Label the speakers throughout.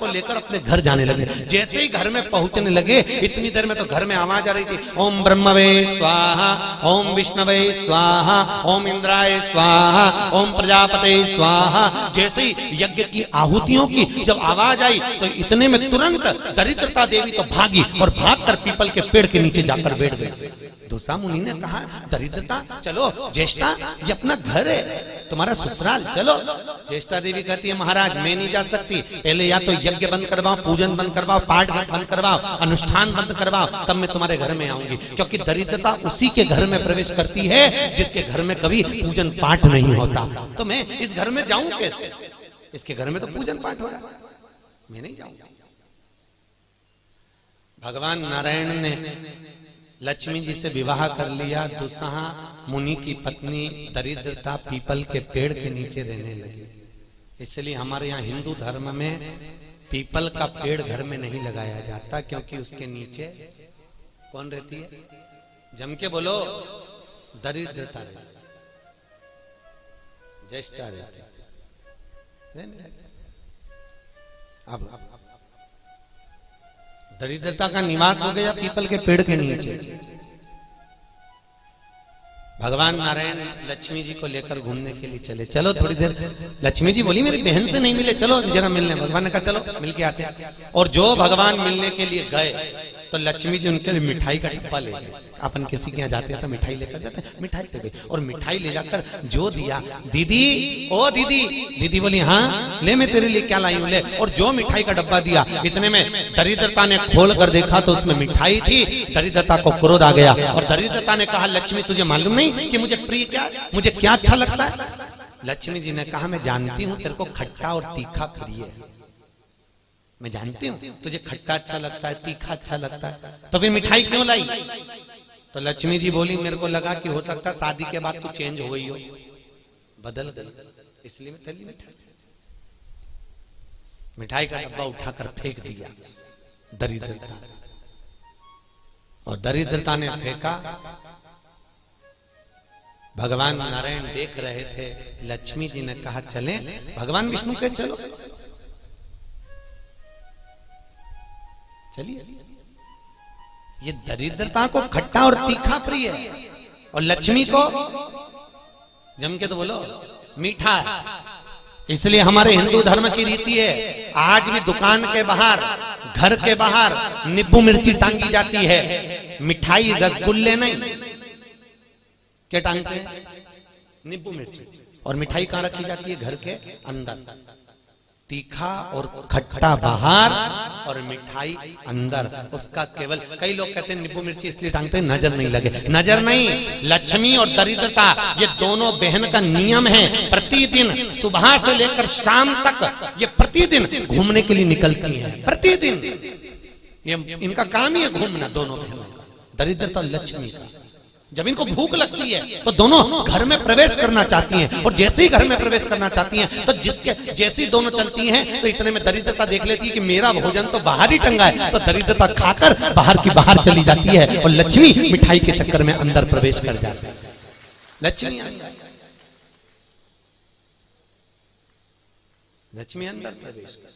Speaker 1: को लेकर अपने घर जाने लगे। जैसे ही घर में पहुंचने लगे इतनी देर में तो घर में आवाज आ रही थी, ओम ब्रह्मवे स्वाहा, ओम विष्णवे स्वाहा, ओम इंद्राय स्वाहा, ओम प्रजापते स्वाहा। जैसे ही यज्ञ की आहुतियों की जब आवाज आई तो इतने में तुरंत दरिद्रता देवी तो भागी और भागकर पीपल के पेड़ के नीचे जाकर बैठ गई। दूसरा मुनि ने कहा, दरिद्रता चलो, ज्येष्ठा ये अपना घर है, तुम्हारा ससुराल, चलो। ज्येष्ठा देवी कहती है, महाराज मैं नहीं जा सकती, पहले या तो यज्ञ बंद करवाओ, पूजन बंद करवाओ, पाठ बंद करवाओ, अनुष्ठान बंद करवाओ, तब मैं तुम्हारे घर में आऊंगी। क्योंकि दरिद्रता उसी के घर में प्रवेश करती है जिसके घर में कभी पूजन पाठ नहीं होता। तो मैं इस घर में जाऊं कैसे? इसके घर में तो पूजन पाठ हो रहा है, मैं नहीं जाऊंगा। भगवान नारायण ने लक्ष्मी जी से विवाह कर लिया। दुस्सहा मुनि की पत्नी दरिद्रता पीपल के पेड़ के नीचे रहने लगी। इसलिए हमारे यहाँ हिंदू धर्म में पीपल का पेड़ घर में नहीं लगाया जाता, क्योंकि उसके नीचे कौन रहती है? जम के बोलो, दरिद्रता रहती, ज्येष्ठा रहती। अब दरिद्रता का निवास हो गया पीपल के पेड़ के नीचे। भगवान नारायण लक्ष्मी जी को लेकर घूमने के लिए चले। चलो थोड़ी देर, लक्ष्मी जी बोली मेरी बहन से नहीं मिले, चलो जरा मिलने। भगवान ने कहा चलो मिल के आते हैं। और जो भगवान मिलने के लिए गए तो लक्ष्मी जी उनके लिए मिठाई का डब्बा ले गए। अपन किसी के यहाँ जाते हैं तो मिठाई लेकर जाते हैं, मिठाई ले गई और मिठाई ले जाकर जो दिया, दीदी ओ दीदी, दीदी बोली हाँ ले, मैं तेरे लिए क्या लाई हूं, ले। और जो मिठाई का डब्बा दिया, इतने में दरिद्रता ने खोल कर देखा तो उसमें मिठाई थी। दरिद्रता को क्रोध आ गया और दरिद्रता ने कहा, लक्ष्मी तुझे मालूम नहीं कि मुझे प्रिय क्या, मुझे क्या अच्छा लगता है? लक्ष्मी जी ने कहा, मैं जानती हूँ तेरे को खट्टा और तीखा प्रिय है, मैं जानती हूँ तुझे खट्टा अच्छा लगता है, तीखा अच्छा लगता है, तो फिर मिठाई क्यों लाई? तो लक्ष्मी जी बोली, मेरे को लगा कि हो सकता है शादी के बाद तू चेंज हो गई हो, बदल गई, इसलिए मैं तेरी मिठाई। मिठाई का डब्बा उठाकर फेंक दिया दरिद्रता, और दरिद्रता ने फेंका। भगवान नारायण देख रहे थे। लक्ष्मी जी ने कहा चलें? भगवान विष्णु के चलो, चलिए। ये दरिद्रता को खट्टा और तीखा प्रिय है और लक्ष्मी को जम के तो बोलो मीठा है। इसलिए हमारे हिंदू धर्म की रीति है, आज भी दुकान के बाहर, घर के बाहर नींबू मिर्ची टांगी जाती है, मिठाई रसगुल्ले नहीं। क्या टांगते हैं? नींबू मिर्ची। और मिठाई कहां रखी जाती है? घर के अंदर। तीखा और खट्टा बाहर और मिठाई अंदर। उसका केवल, कई लोग कहते हैं नींबू मिर्ची इसलिए टांगते हैं नजर नहीं लगे। नजर नहीं, लक्ष्मी और दरिद्रता ये दोनों बहन का नियम है। प्रतिदिन सुबह से लेकर शाम तक ये प्रतिदिन घूमने के लिए निकलती हैं। प्रतिदिन ये इनका काम ही है घूमना, दोनों बहनों का, दरिद्रता और लक्ष्मी का। जब इनको भूख लगती है तो दोनों घर में प्रवेश करना चाहती हैं, और जैसे ही घर में प्रवेश करना चाहती हैं तो जिसके जैसी दोनों चलती हैं तो इतने में दरिद्रता देख लेती है कि मेरा भोजन तो बाहर ही टंगा है, तो दरिद्रता खाकर बाहर की बाहर चली जाती है और लक्ष्मी मिठाई के चक्कर में अंदर प्रवेश कर जाती है। लक्ष्मी लक्ष्मी अंदर प्रवेश कर।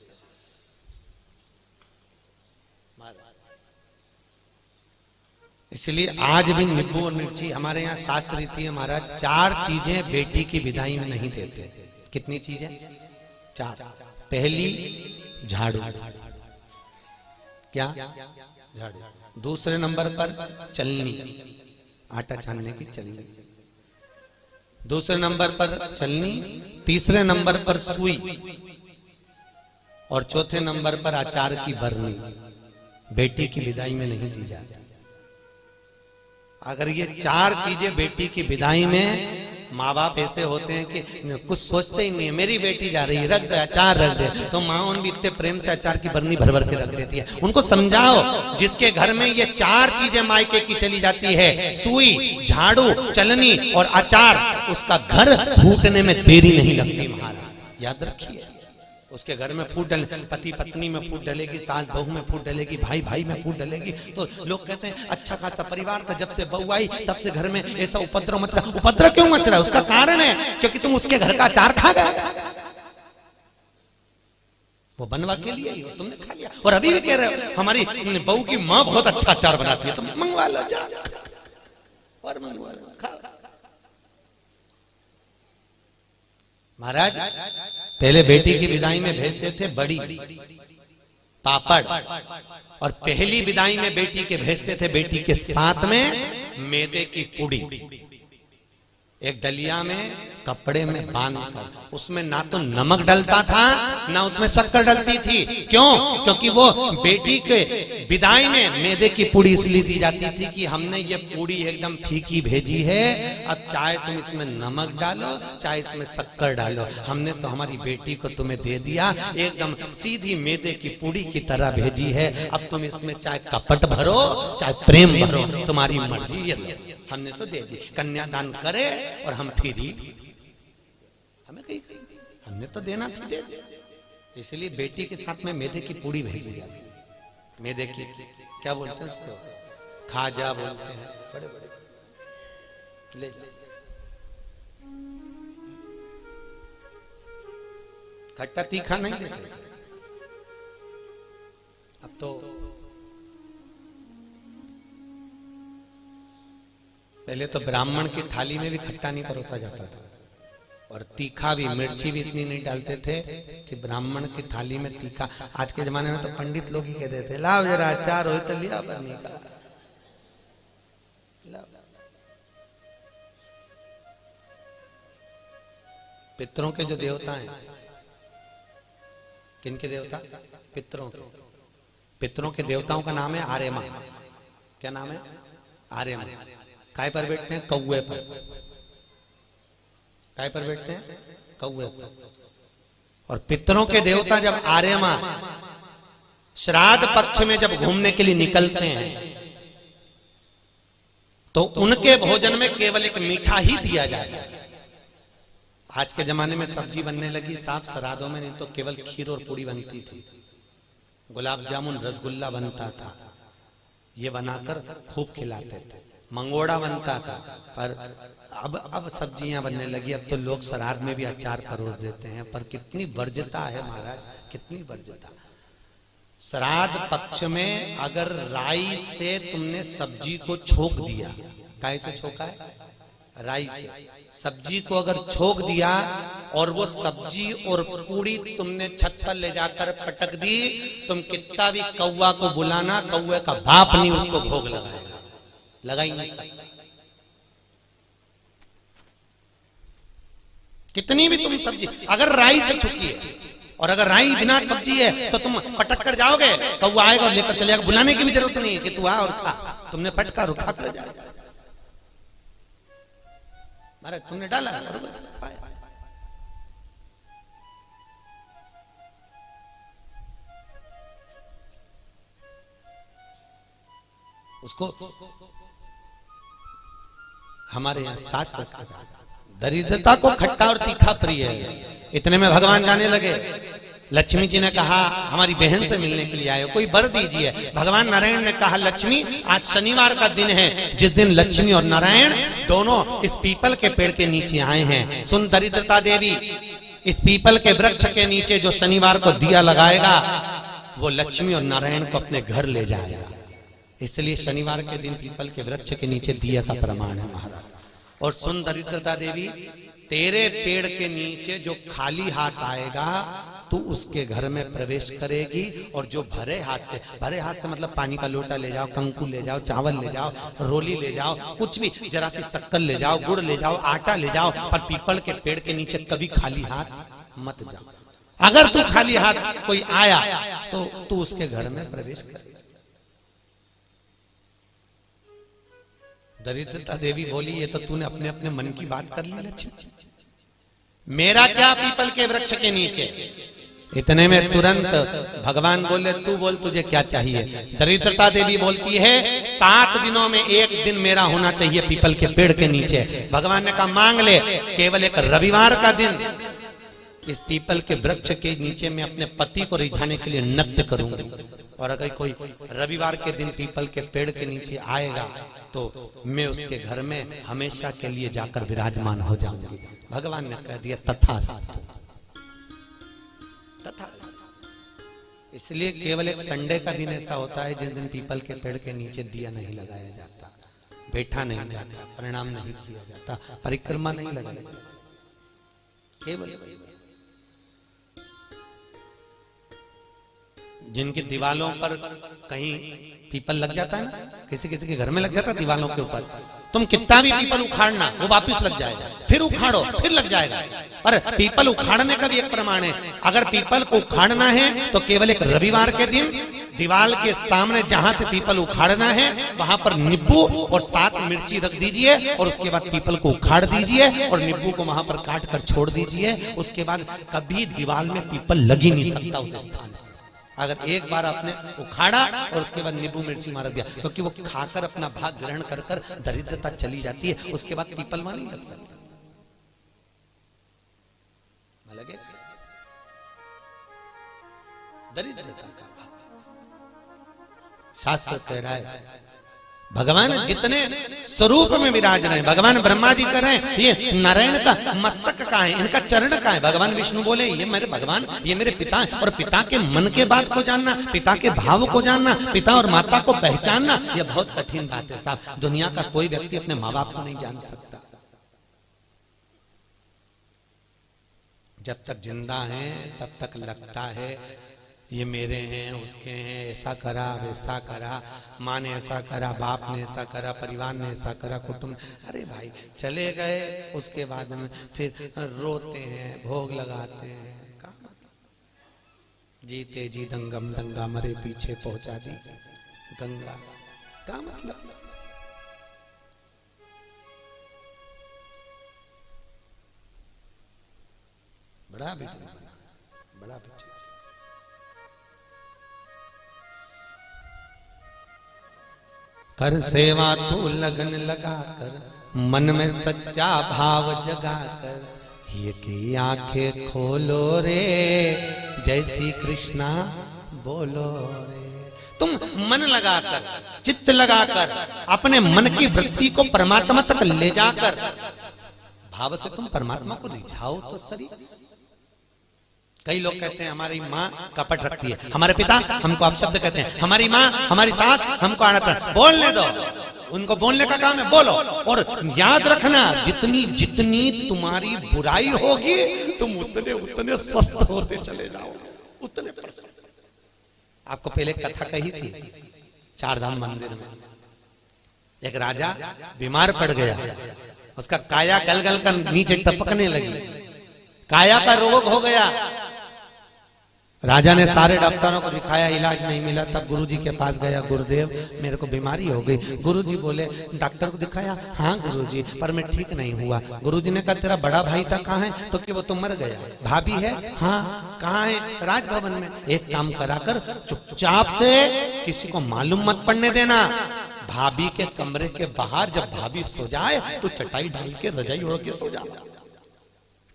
Speaker 1: इसलिए आज भी नींबू और मिर्ची हमारे यहाँ शास्त्र रीति है महाराज, 4 चीजें बेटी की विदाई में नहीं देते। कितनी चीजें? 4। पहली झाड़ू, क्या? झाड़ू। दूसरे नंबर पर चलनी, आटा छानने की चलनी। दूसरे नंबर पर चलनी, तीसरे नंबर पर सुई, और चौथे नंबर पर अचार की बरनी। बेटी की विदाई में नहीं दी जाती। अगर ये 4 चीजें बेटी की विदाई में, माँ बाप ऐसे होते हैं कि कुछ सोचते ही नहीं है, मेरी बेटी जा रही है, रख दे अचार रख दे, तो माँ भी इतने प्रेम से अचार की बरनी भर भर के रख देती है। उनको समझाओ, जिसके घर में ये 4 चीजें मायके की चली जाती है, सुई, झाड़ू, चलनी और अचार, उसका घर फूटने में देरी नहीं लगती महाराज, याद रखिए। उसके घर में फूट डले, पति पत्नी में फूट डलेगी, सास बहू में फूट डलेगी, भाई भाई में फूट डलेगी, तो लोग कहते हैं अच्छा खासा परिवार था, जब से बहू आई तब से घर में ऐसा उपद्रव मच रहा। उपद्रव क्यों मच रहा है? उसका कारण है क्योंकि तुम उसके घर का अचार खा गए। वो बनवा के लिए ही हो, तुमने खा लिया। और अभी भी कह रहे हो हमारी बहू की माँ बहुत अच्छा अचार बनाती है, तो मंगवा लो, जा और मंगवा लो, खा। महाराज पहले बेटी की विदाई में भेजते थे बड़ी, पापड़, और पहली विदाई में बेटी के भेजते थे बेटी के साथ में मैदे की पूड़ी, एक डलिया में कपड़े में बांधकर। उसमें ना तो नमक डलता था ना उसमें शक्कर डलती थी। क्यों? क्योंकि वो बेटी के विदाई में मैदे की पूड़ी इसलिए दी जाती थी कि हमने ये पूड़ी एकदम फीकी भेजी है, अब चाहे तुम इसमें नमक डालो चाहे इसमें शक्कर डालो, हमने तो हमारी बेटी को तुम्हें दे दिया, एकदम सीधी मैदे की पूड़ी की तरह भेजी है। अब तुम इसमें चाहे कपट भरो चाहे प्रेम भरो, तुम्हारी मर्जी, ये हमने तो दे दी। कन्यादान करे और हम फ्री, हमें कहीं हमने तो देना था, दे दे। इसलिए बेटी के साथ में मैदे की पूड़ी भेजी जाती। मैदे की क्या बोलते हैं उसको, खाजा बोलते हैं, बड़े बड़े ले खट्टा तीखा नहीं देते। अब तो पहले तो ब्राह्मण की थाली में भी खट्टा नहीं परोसा जाता था, और तीखा भी, मिर्ची भी इतनी नहीं डालते थे कि ब्राह्मण की थाली में तीखा। आज के जमाने में तो पंडित लोग ही कहते थे लाओ जरा अचार हो तो लिया बनी का, पितरों के जो देवता हैं, किनके देवता? पितरों के। पितरों के देवताओं का नाम है आर्यमा। क्या नाम है? आर्यमा। काय पर बैठते हैं? कौवे पर। काय पर बैठते हैं? कौवे पर। और पितरों के देवता जब आर्यमा श्राद्ध पक्ष में जब घूमने के लिए निकलते हैं तो उनके भोजन में केवल एक मीठा ही दिया जाता है। आज के जमाने में सब्जी बनने लगी साफ श्राद्धों में, नहीं तो केवल खीर और पूड़ी बनती थी, गुलाब जामुन रसगुल्ला बनता था, ये बनाकर खूब खिलाते थे, मंगोड़ा बनता था। पर अब सब्जियां बनने लगी, अब तो लोग श्राद्ध में भी अचार परोस देते हैं। पर कितनी वर्ज्यता है महाराज, कितनी वर्ज्यता। श्राद्ध पक्ष में अगर राई से तुमने सब्जी को छोक दिया, काहे से छोका है? राई से। सब्जी को अगर छोक दिया और वो सब्जी और पूड़ी तुमने छत पर ले जाकर पटक दी, तुम कितना भी कौवा को बुलाना, कौवे का बाप नहीं उसको भोग लगाएगा, लगा ही नहीं सकता। कितनी भी तुम सब्जी अगर राई से छुकी है, और अगर राई बिना सब्जी है तो तुम पटक कर जाओगे, कौवा आएगा और लेकर चलेगा, बुलाने की भी जरूरत नहीं है कि तू आ और खा, तुमने पटका रुखा कर जाएगा। अरे तुमने डाला उसको। हमारे यहाँ शास्त्र दरिद्रता को खट्टा और तीखा प्रिय है। इतने में भगवान जाने लगे। लक्ष्मी जी ने कहा हमारी बहन से मिलने के लिए आए हो, कोई वर दीजिए। भगवान नारायण ने कहा लक्ष्मी आज शनिवार का दिन है, जिस दिन लक्ष्मी और नारायण दोनों इस पीपल के पेड़ के नीचे आए हैं। सुन दरिद्रता देवी, इस पीपल के वृक्ष के नीचे जो शनिवार को दिया लगाएगा वो लक्ष्मी और नारायण को अपने घर ले जाएगा। इसलिए शनिवार के दिन पीपल के वृक्ष के नीचे दिया का प्रमाण है महाराज। और सुन दरिद्रता देवी, तेरे पेड़ के नीचे जो खाली हाथ आएगा तू उसके घर में प्रवेश करेगी, और जो भरे हाथ से मतलब पानी का लोटा ले जाओ, कंकु ले जाओ, चावल ले जाओ, रोली ले जाओ, कुछ भी, जरा सी शक्कर ले जाओ, गुड़ ले जाओ, आटा ले जाओ, पर पीपल के पेड़ के नीचे कभी खाली हाथ मत जाओ। अगर तू खाली हाथ कोई आया तो तू उसके घर में प्रवेश करे। दरिद्रता देवी बोली ये तो तूने अपने अपने मन की बात कर ली लक्ष्मी, मेरा क्या पीपल के वृक्ष के नीचे। इतने में तुरंत भगवान बोले तू बोल तुझे क्या चाहिए। दरिद्रता देवी बोलती है 7 दिनों में एक दिन मेरा होना चाहिए पीपल के पेड़ के नीचे। भगवान ने कहा मांग ले, केवल एक रविवार का दिन इस पीपल के वृक्ष के नीचे मैं अपने पति को रिझाने के लिए नृत्य करूंगी, और अगर कोई रविवार के दिन पीपल के पेड़ के नीचे आएगा तो मैं उसके घर में हमेशा के लिए जाकर विराजमान हो जाऊंगी। भगवान ने कह दिया तथास्तु, तथास्तु। इसलिए केवल एक संडे का दिन ऐसा होता है जिस दिन पीपल के पेड़ के नीचे दिया नहीं लगाया जाता, बैठा नहीं जाता, प्रणाम नहीं किया जाता, परिक्रमा नहीं लगाई जाती। केवल जिनकी दीवालों पर कहीं पीपल लग जाता है ना, किसी किसी के घर में लग जाता है दीवालों के ऊपर, तुम कितना भी पीपल उखाड़ना वो वापस लग जाएगा, फिर उखाड़ो फिर लग जाएगा। पर पीपल उखाड़ने का भी एक प्रमाण है, अगर पीपल को उखाड़ना है तो केवल एक रविवार के दिन दीवाल के सामने जहां से पीपल उखाड़ना है वहां पर नींबू और 7 मिर्ची रख दीजिए और उसके बाद पीपल को उखाड़ दीजिए और नींबू को वहां पर काट कर छोड़ दीजिए। उसके बाद कभी दीवाल में पीपल लग ही नहीं सकता उस स्थान पर। अगर एक बार आपने उखाड़ा और उसके बाद नींबू मिर्ची मार दिया, क्योंकि वो खाकर अपना भाग ग्रहण कर कर दरिद्रता चली जाती है, उसके बाद पीपल वहां नहीं लग सकता। लगे दरिद्रता का शास्त्र कह रहा है भगवान जितने स्वरूप में विराज रहे हैं, भगवान ब्रह्मा जी कर रहे हैं ये नारायण का मस्तक का है, इनका चरण का है। भगवान विष्णु बोले ये मेरे भगवान, ये मेरे पिता है। और पिता के मन के बात को जानना, पिता के भाव को जानना, पिता और माता को पहचानना, यह बहुत कठिन बात है साहब। दुनिया का कोई व्यक्ति अपने माँ बाप को नहीं जान सकता। जब तक जिंदा है तब तक लगता है ये मेरे हैं, उसके हैं, ऐसा करा वैसा करा, माँ ने ऐसा करा, बाप ने ऐसा करा, परिवार ने ऐसा करा, कुटुंब। अरे भाई चले गए, उसके बाद में फिर रोते हैं, भोग लगाते हैं। क्या मतलब जीते जी दंगम दंगा, मरे पीछे पहुंचा दी गंगा। क्या मतलब बड़ा बड़ा कर सेवा तू लगन लगा कर, मन में सच्चा भाव जगा कर, ये की आंखें खोलो रे, जय श्री कृष्णा बोलो रे। तुम मन लगाकर, चित्त लगाकर, अपने मन की वृत्ति को परमात्मा तक ले जाकर भाव से तुम परमात्मा को रिझाओ तो सही। कई लोग कहते हैं हमारी माँ कपट रखती है, हमारे पिता हमको अपशब्द कहते हैं, हमारी माँ हमारी सास हमको आनत। बोलने दो, उनको बोलने का काम है, बोलो। और याद रखना जितनी जितनी तुम्हारी बुराई होगी तुम उतने उतने स्वस्थ होते चले जाओगे, उतने प्रसन्न। आपको पहले कथा कही थी, 4 धाम मंदिर में एक राजा बीमार पड़ गया, उसका काया गलगल कर नीचे टपकने लगी, काया का रोग हो गया। राजा ने सारे डॉक्टरों को दिखाया, इलाज नहीं मिला। तब गुरुजी के पास गया, गुरुदेव मेरे को बीमारी हो गई। गुरुजी बोले डॉक्टर को दिखाया, हाँ गुरुजी पर मैं ठीक नहीं हुआ। गुरुजी ने कहा तेरा बड़ा भाई था कहाँ है? तो कि वो तो मर गया। भाभी है? हाँ। कहाँ है? राजभवन में। एक काम कराकर चुपचाप से किसी को मालूम मत पड़ने देना, भाभी के कमरे के बाहर जब भाभी सो जाए तो चटाई डाल के रजाई ओढ़ के सो जाओ,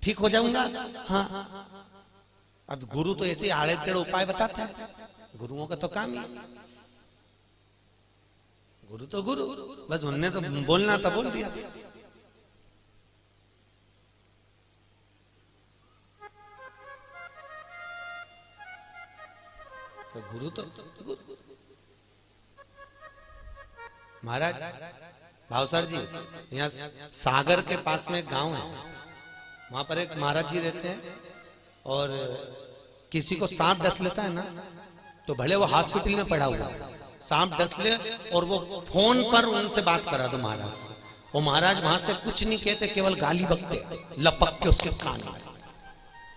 Speaker 1: ठीक हो जाऊंगा। हाँ। अब गुरु तो ऐसे आड़े टेढ़े उपाय बताता है, गुरुओं का तो काम ही, गुरु तो गुरु, बस उनने तो बोलना था बोल दिया। तो गुरु तो गुरु। महाराज भावसर जी यहाँ सागर के पास में एक गांव है, वहां पर एक महाराज जी रहते हैं और किसी को सांप डस लेता है ना तो भले वो हॉस्पिटल में पड़ा हुआ, सांप डस ले और वो फोन पर उनसे बात करा दो महाराज से, वो महाराज वहां से कुछ नहीं कहते, केवल गाली बकते लपक के उसके कान में,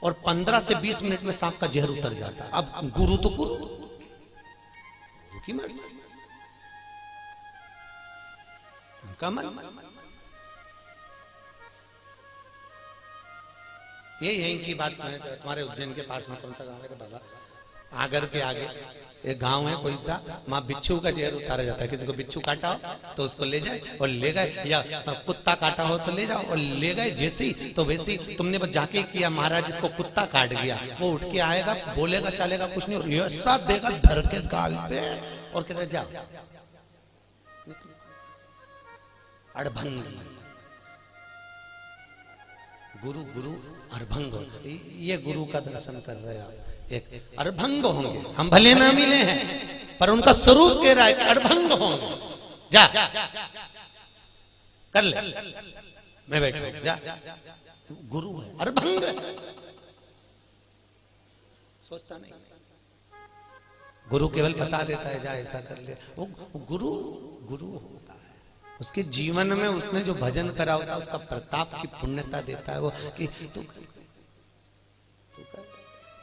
Speaker 1: और 15 से 20 मिनट में सांप का जहर उतर जाता है। अब गुरु तो गुरु की मर्जी, उनका मन। ये यहीं की बात है। तुम्हारे उज्जैन के पास में कौन सा गांव है बाबा? आगर के आगे एक गांव है कोई सा, वहां बिच्छू का जहर उतारा जाता है। किसी को बिच्छू काटा हो तो उसको ले जाए और ले गए, या कुत्ता काटा हो तो ले जाओ और ले गए। जैसी तो वैसी तुमने बस जाके किया, महाराज इसको कुत्ता काट गया, वो उठ के आएगा, बोलेगा चलेगा कुछ नहीं, और ऐसा देगा धर के गाल पे और कहता जाओ अड़भंगी। गुरु गुरु अड़भंग, ये गुरु का दर्शन कर रहे आप, एक अड़भंग होंगे। हम भले ना मिले हैं पर उनका स्वरूप कह रहा है कि अड़भंग होंगे। जा कर ले, मैं बैठो, जा। गुरु है, अड़भंग है, सोचता नहीं। गुरु केवल बता देता है जा ऐसा कर ले। वो गुरु गुरु होता है, उसके जीवन में उसने जो भजन करा होता है उसका प्रताप की पुण्यता देता है वो कि तू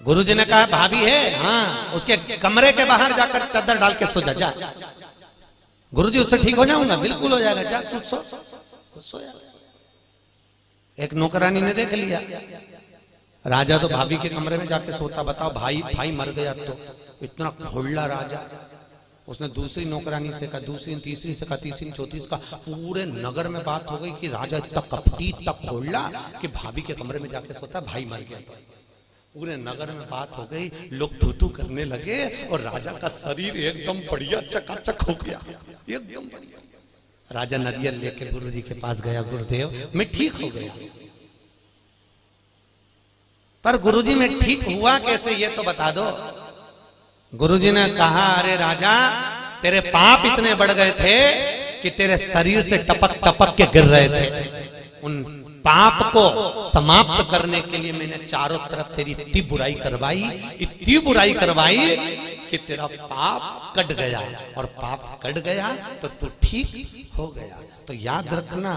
Speaker 1: गुरु जी ने कहा भाभी है, हाँ, उसके कमरे के बाहर जाकर चादर डाल के सो जा। गुरु जी उससे ठीक हो जाऊंगा, बिल्कुल हो जाएगा, जा तू सोया। एक नौकरानी ने देख लिया, राजा तो भाभी के कमरे में जाके सोता। बताओ भाई मर गया तो इतना खोला राजा। उसने दूसरी नौकरानी से कहा, दूसरी तीसरी से कहा, तीसरी चौथी से कहा, पूरे नगर में बात हो गई कि राजा इतना कपटी इतना खोला कि भाभी के कमरे में जाके सोता, भाई मर गया। पूरे नगर में बात हो गई, लोग थू करने लगे और राजा का शरीर एकदम बढ़िया चकाचक हो गया, एकदम बढ़िया। राजा नरियल लेके गुरु जी के पास गया, गुरुदेव मैं ठीक हो गया। पर गुरुजी में ठीक हुआ कैसे ये तो बता दो। गुरुजी ने कहा अरे राजा तेरे पाप इतने बढ़ गए थे कि तेरे शरीर से टपक टपक के गिर रहे थे। उन पाप को समाप्त करने के लिए मैंने चारों तरफ तेरी इतनी बुराई करवाई कि तेरा पाप कट गया, और पाप कट गया तो तू ठीक हो गया। तो याद रखना,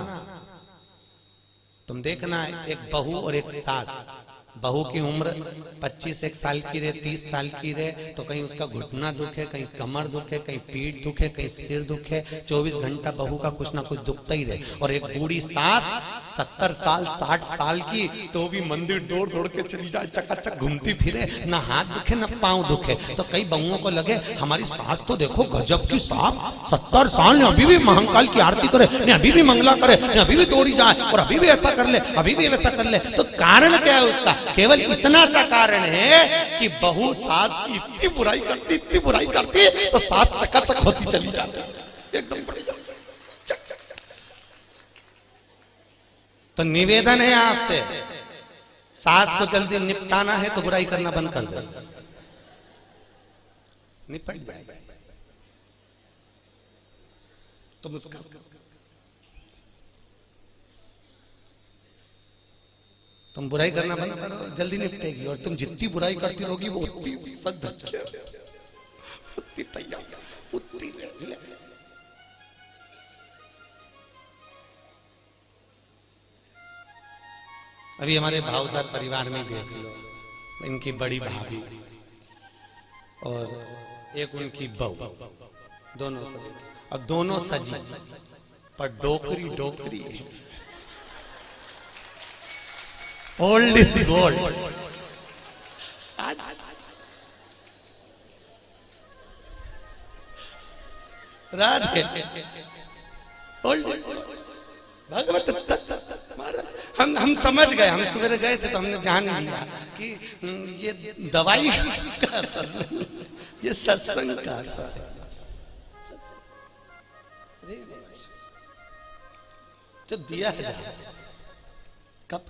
Speaker 1: तुम देखना एक बहू और एक सास, बहू की उम्र 25 साल की रहे, 30 साल की रहे, तो कहीं उसका घुटना दुखे, कहीं कमर दुखे, कहीं पीठ दुखे, कहीं सिर दुखे, 24 घंटा बहू का कुछ ना कुछ दुखता ही रहे। और एक बूढ़ी सास 70 साल 60 साल की, तो भी मंदिर दौड़ दौड़ के चली जाए, चकाचक घूमती फिरे, ना हाथ दुखे ना पांव दुखे। तो कई बहुओं को लगे हमारी सास तो देखो गजब की सास, 70 साल ने अभी भी महाकाल की आरती करे, ने अभी भी मंगला करे, ने अभी भी दौड़ी जाए और अभी भी ऐसा कर ले, अभी भी वैसा कर ले। तो कारण क्या है उसका? केवल इतना सा कारण है कि बहू सास की इतनी बुराई करती तो सास चकाचक होती चली जाती, एकदम बढ़िया। तो निवेदन है आपसे, सास को जल्दी निपटाना है तो बुराई करना बंद कर दो, निपट जाएगा। तो उसका तुम बुराई करना बंद करो, जल्दी निपटेगी। और तुम जितनी बुराई करती रहोगी वो उतनी सद उतनी तैयार उतनी ले। अभी हमारे भावसार परिवार में देख लो, इनकी बड़ी भाभी और एक उनकी बहू, दोनों को, अब दोनों सजी पर डोकरी old is gold. Radhe old भगवत हम समझ गए, हम सवेरे गए थे तो हमने जान लिया कि ये दवाई का असर नहीं, ये सत्संग का असर है। जो दिया है कब